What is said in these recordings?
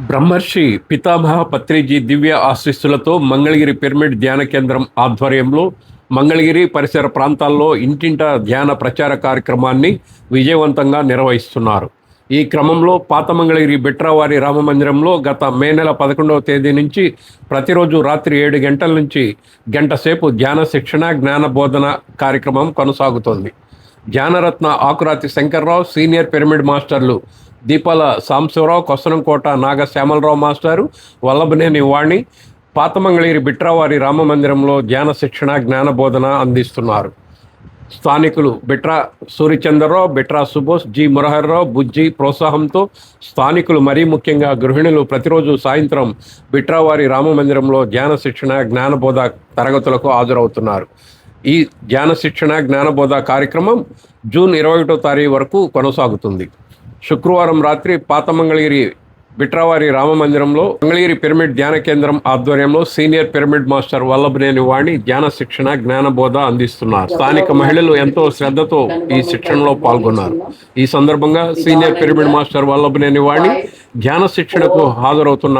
బ్రహ్మర్షి పితామహ పత్రిజీ దివ్య ఆశీస్సులతో మంగళగిరి పిరమిడ్ ధ్యాన కేంద్రం ఆధ్వర్యంలో మంగళగిరి పరిసర ప్రాంతాల్లో ఇంటింటా ధ్యాన ప్రచార కార్యక్రమాన్ని విజయవంతంగా నిర్వహిస్తున్నారు. ఈ క్రమంలో పాత మంగళగిరి బిట్రావారి రామమందిరంలో గత మే నెల 11వ తేదీ నుంచి ప్రతిరోజు రాత్రి 7 గంటల నుంచి గంట సేపు ధ్యాన శిక్షణ జ్ఞాన బోధన కార్యక్రమం కొనసాగుతోంది. ధ్యానరత్న ఆకురాతి శంకర్రావు, సీనియర్ పిరమిడ్ మాస్టర్లు దీపాల సాంబశివరావు, కొసనంకోట నాగ శ్యామలరావు మాస్టారు, వల్లభనేని వాణి పాత మంగళగిరి బిట్రావారి రామమందిరంలో ధ్యాన శిక్షణ జ్ఞాన బోధన అందిస్తున్నారు. స్థానికులు బిట్రా సూర్యచంద్రరావు, బిట్రా సుబోస్, జి మురహర్రావు, బుజ్జి ప్రోత్సాహంతో స్థానికులు మరీ ముఖ్యంగా గృహిణులు ప్రతిరోజు సాయంత్రం బిట్రావారి రామమందిరంలో ధ్యాన శిక్షణ జ్ఞానబోధ తరగతులకు హాజరవుతున్నారు. ఈ ధ్యాన శిక్షణ జ్ఞానబోధ కార్యక్రమం జూన్ 21వ తారీఖు వరకు కొనసాగుతుంది. శుక్రవారం రాత్రి పాత మంగళగిరి బిట్రావారి రామమందిరంలో మంగళగిరి పిరమిడ్ ధ్యాన కేంద్రం ఆధ్వర్యంలో సీనియర్ పిరమిడ్ మాస్టర్ వల్లభనేని వాణి ధ్యాన శిక్షణ జ్ఞానబోధ అందిస్తున్నారు. స్థానిక మహిళలు ఎంతో శ్రద్ధతో ఈ శిక్షణలో పాల్గొన్నారు. ఈ సందర్భంగా సీనియర్ పిరమిడ్ మాస్టర్ వల్లభనేని వాణి ధ్యాన శిక్షణకు హాజరవుతున్న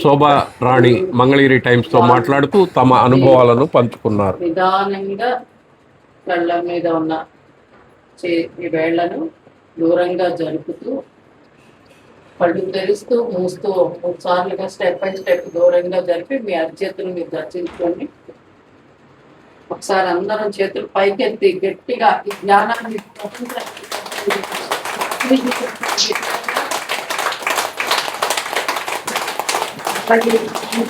శోభా రాణి మంగళగిరి టైమ్స్తో మాట్లాడుతూ తమ అనుభవాలను పంచుకున్నారు. నిదానంగా కళ్ళ మీద ఉన్న వేళ్లను దూరంగా జరుపుతూ కళ్ళు తెరుస్తూ మూస్తూ 3 సార్లుగా స్టెప్ బై స్టెప్ దూరంగా జరిపి మీ అరచేతులు మీరు దర్శించుకోండి. ఒకసారి అందరం చేతులు పైకెత్తి గట్టిగా ఈ జ్ఞానాన్ని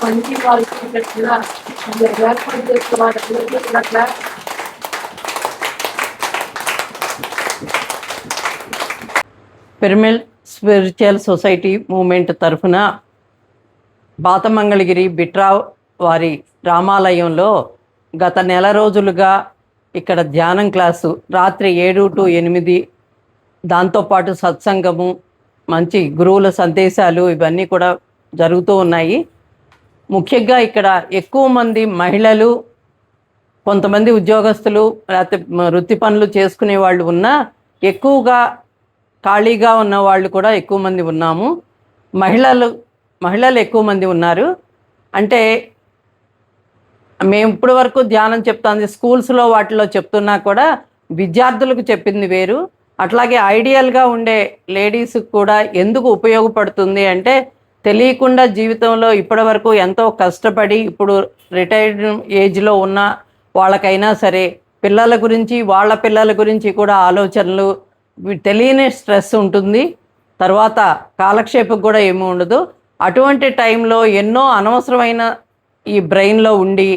పంచి వాళ్ళు పిరమిడ్ స్పిరిచువల్ సొసైటీ మూమెంట్ తరఫున పాత మంగళగిరి బిట్రా వారి రామాలయంలో గత నెల రోజులుగా ఇక్కడ ధ్యానం క్లాసు రాత్రి 7 to 8, దాంతోపాటు సత్సంగము, మంచి గురువుల సందేశాలు ఇవన్నీ కూడా జరుగుతూ ఉన్నాయి. ముఖ్యంగా ఇక్కడ ఎక్కువ మంది మహిళలు, కొంతమంది ఉద్యోగస్తులు లేకపోతే వృత్తి పనులు చేసుకునే వాళ్ళు ఉన్నా ఎక్కువగా ఖాళీగా ఉన్న వాళ్ళు కూడా ఎక్కువ మంది ఉన్నాము. మహిళలు ఎక్కువ మంది ఉన్నారు. అంటే మేము ఇప్పటి వరకు ధ్యానం చెప్తాంది స్కూల్స్లో వాటిలో చెప్తున్నా కూడా విద్యార్థులకు చెప్పింది వేరు. అట్లాగే ఐడియల్గా ఉండే లేడీస్కి కూడా ఎందుకు ఉపయోగపడుతుంది అంటే తెలియకుండా జీవితంలో ఇప్పటి వరకు ఎంతో కష్టపడి ఇప్పుడు రిటైర్డ్ ఏజ్లో ఉన్న వాళ్ళకైనా సరే పిల్లల గురించి, వాళ్ళ పిల్లల గురించి కూడా ఆలోచనలు, తెలియని స్ట్రెస్ ఉంటుంది. తర్వాత కాలక్షేపం కూడా ఏమీ ఉండదు. అటువంటి టైంలో ఎన్నో అనవసరమైన ఈ బ్రెయిన్లో ఉండి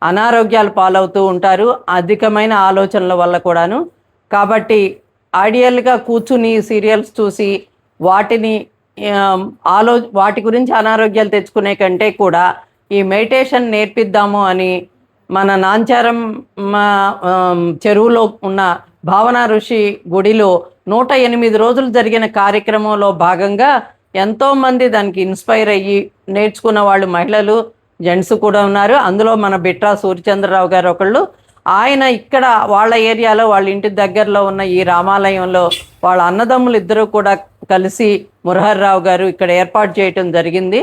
అనారోగ్యాలు పాలవుతూ ఉంటారు, అధికమైన ఆలోచనల వల్ల కూడాను. కాబట్టి ఐడియల్గా కూర్చుని సీరియల్స్ చూసి వాటి గురించి అనారోగ్యాలు తెచ్చుకునే కంటే కూడా ఈ మెడిటేషన్ నేర్పిద్దాము అని మన నాంచారం చెరువులో ఉన్న భావన ఋషి గుడిలో 108 రోజులు జరిగిన కార్యక్రమంలో భాగంగా ఎంతోమంది దానికి ఇన్స్పైర్ అయ్యి నేర్చుకున్న వాళ్ళు మహిళలు, జెంట్స్ కూడా ఉన్నారు. అందులో మన బిట్రా సూర్యచంద్రరావు గారు ఒకళ్ళు. ఆయన ఇక్కడ వాళ్ళ ఏరియాలో వాళ్ళ ఇంటి దగ్గరలో ఉన్న ఈ రామాలయంలో వాళ్ళ అన్నదమ్ములు ఇద్దరు కూడా కలిసి మురహర్రావు గారు ఇక్కడ ఏర్పాటు చేయటం జరిగింది.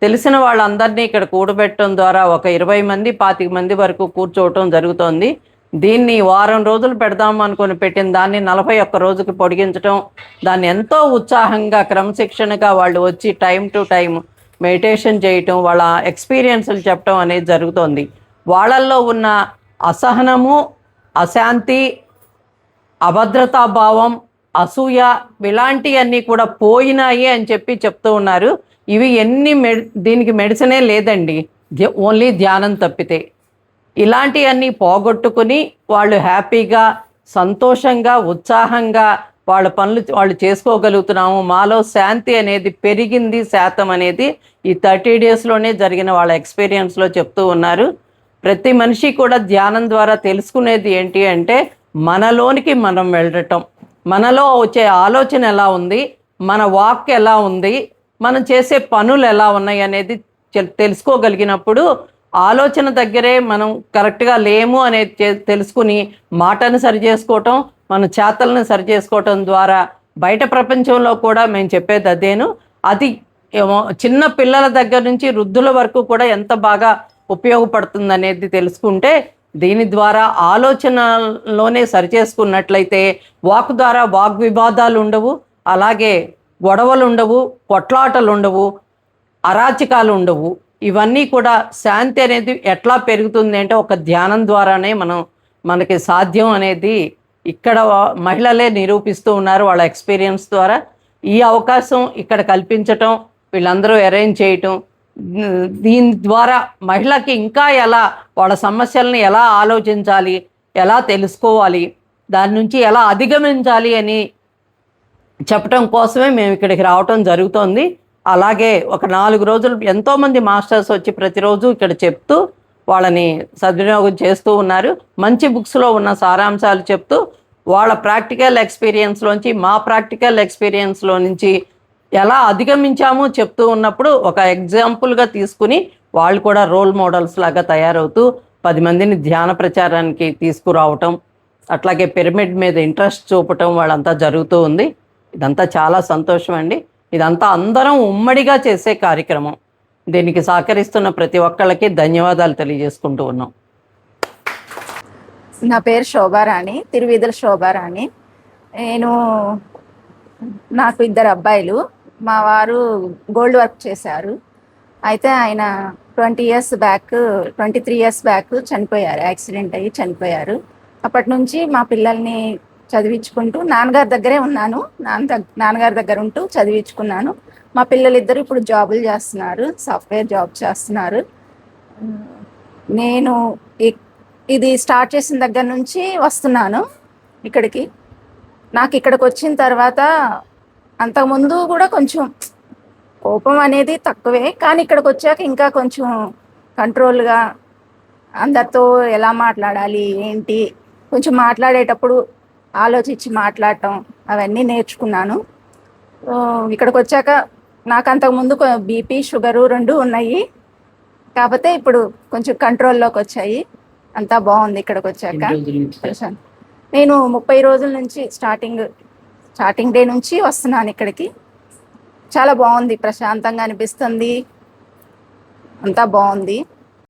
తెలిసిన వాళ్ళందరినీ ఇక్కడ కూడబెట్టడం ద్వారా ఒక 20 మంది 25 మంది వరకు కూర్చోవటం జరుగుతోంది. దీన్ని వారం రోజులు పెడదాము అనుకుని పెట్టిన దాన్ని 41 రోజుకి పొడిగించడం, దాన్ని ఎంతో ఉత్సాహంగా క్రమశిక్షణగా వాళ్ళు వచ్చి టైం టు టైం మెడిటేషన్ చేయటం, వాళ్ళ ఎక్స్పీరియన్స్లు చెప్పడం అనేది జరుగుతోంది. వాళ్ళల్లో ఉన్న అసహనము, అశాంతి, అభద్రతాభావం, అసూయ ఇలాంటివన్నీ కూడా పోయినాయి అని చెప్తూ ఉన్నారు. ఇవి దీనికి మెడిసినే లేదండి, ఓన్లీ ధ్యానం తప్పితే. ఇలాంటివన్నీ పోగొట్టుకుని వాళ్ళు హ్యాపీగా, సంతోషంగా, ఉత్సాహంగా వాళ్ళ పనులు వాళ్ళు చేసుకోగలుగుతున్నాము. మాలో శాంతి అనేది పెరిగింది, శాతం అనేది ఈ 30 డేస్లోనే జరిగిన వాళ్ళ ఎక్స్పీరియన్స్లో చెప్తూ ఉన్నారు. ప్రతి మనిషి కూడా ధ్యానం ద్వారా తెలుసుకునేది ఏంటి అంటే మనలోనికి మనం వెళ్ళటం, మనలో వచ్చే ఆలోచన ఎలా ఉంది, మన వాక్ ఎలా ఉంది, మనం చేసే పనులు ఎలా ఉన్నాయి అనేది తెలుసుకోగలిగినప్పుడు ఆలోచన దగ్గరే మనం కరెక్ట్గా లేము అనేది తెలుసుకుని మాటను సరి చేసుకోవటం, మన చేతలను సరి చేసుకోవటం ద్వారా బయట ప్రపంచంలో కూడా మేము చెప్పేది అదేను. అది ఏమో చిన్న పిల్లల దగ్గర నుంచి వృద్ధుల వరకు కూడా ఎంత బాగా ఉపయోగపడుతుంది అనేది తెలుసుకుంటే, దీని ద్వారా ఆలోచనలోనే సరిచేసుకున్నట్లయితే వాక్ ద్వారా వాగ్వివాదాలు ఉండవు, అలాగే గొడవలు ఉండవు, కొట్లాటలు ఉండవు, అరాచకాలు ఉండవు. ఇవన్నీ కూడా శాంతి అనేది ఎట్లా పెరుగుతుంది అంటే ఒక ధ్యానం ద్వారానే మనకి సాధ్యం అనేది ఇక్కడ మహిళలే నిరూపిస్తూ ఉన్నారు వాళ్ళ ఎక్స్పీరియన్స్ ద్వారా. ఈ అవకాశం ఇక్కడ కల్పించటం, వీళ్ళందరూ అరేంజ్ చేయటం, దీని ద్వారా మహిళకి ఇంకా ఎలా వాళ్ళ సమస్యలను ఎలా ఆలోచించాలి, ఎలా తెలుసుకోవాలి, దాని నుంచి ఎలా అధిగమించాలి అని చెప్పటం కోసమే మేము ఇక్కడికి రావటం జరుగుతోంది. అలాగే ఒక 4 రోజులు ఎంతోమంది మాస్టర్స్ వచ్చి ప్రతిరోజు ఇక్కడ చెప్తూ వాళ్ళని సద్వినియోగం చేస్తూ ఉన్నారు. మంచి బుక్స్లో ఉన్న సారాంశాలు చెప్తూ వాళ్ళ ప్రాక్టికల్ ఎక్స్పీరియన్స్లోంచి, మా ప్రాక్టికల్ ఎక్స్పీరియన్స్లో నుంచి ఎలా అధిగమించామో చెప్తూ ఉన్నప్పుడు ఒక ఎగ్జాంపుల్గా తీసుకుని వాళ్ళు కూడా రోల్ మోడల్స్ లాగా తయారవుతూ 10 మందిని ధ్యాన ప్రచారానికి తీసుకురావటం, అట్లాగే పిరమిడ్ మీద ఇంట్రెస్ట్ చూపటం వాళ్ళంతా జరుగుతూ ఉంది. ఇదంతా చాలా సంతోషం అండి. ఇదంతా అందరం ఉమ్మడిగా చేసే కార్యక్రమం. దీనికి సహకరిస్తున్న ప్రతి ఒక్కళ్ళకి ధన్యవాదాలు తెలియజేసుకుంటూ ఉన్నాం. నా పేరు శోభారాణి, తిరువీధుల శోభారాణి. నాకు 2 అబ్బాయిలు. మా వారు గోల్డ్ వర్క్ చేశారు. అయితే ఆయన 23 ఇయర్స్ బ్యాక్ చనిపోయారు, యాక్సిడెంట్ అయ్యి చనిపోయారు. అప్పటి నుంచి మా పిల్లల్ని చదివించుకుంటూ నాన్నగారి దగ్గరే ఉన్నాను. నాన్నగారి దగ్గర ఉంటూ చదివించుకున్నాను. మా పిల్లలిద్దరు ఇప్పుడు జాబులు చేస్తున్నారు, సాఫ్ట్వేర్ జాబ్ చేస్తున్నారు. నేను ఇది స్టార్ట్ చేసిన దగ్గర నుంచి వస్తున్నాను ఇక్కడికి. నాకు ఇక్కడికి వచ్చిన తర్వాత అంతకుముందు కూడా కొంచెం కోపం అనేది తక్కువే, కానీ ఇక్కడికి వచ్చాక ఇంకా కొంచెం కంట్రోల్గా అందరితో ఎలా మాట్లాడాలి ఏంటి, కొంచెం మాట్లాడేటప్పుడు ఆలోచించి మాట్లాడటం అవన్నీ నేర్చుకున్నాను. ఇక్కడికి వచ్చాక నాకు అంతకుముందు బీపీ, షుగరు 2 ఉన్నాయి. కాకపోతే ఇప్పుడు కొంచెం కంట్రోల్లోకి వచ్చాయి. అంతా బాగుంది ఇక్కడికి వచ్చాక. నేను 30 రోజుల నుంచి స్టార్టింగ్ డే నుంచి వస్తున్నాను ఇక్కడికి. చాలా బాగుంది, ప్రశాంతంగా అనిపిస్తుంది, అంతా బాగుంది.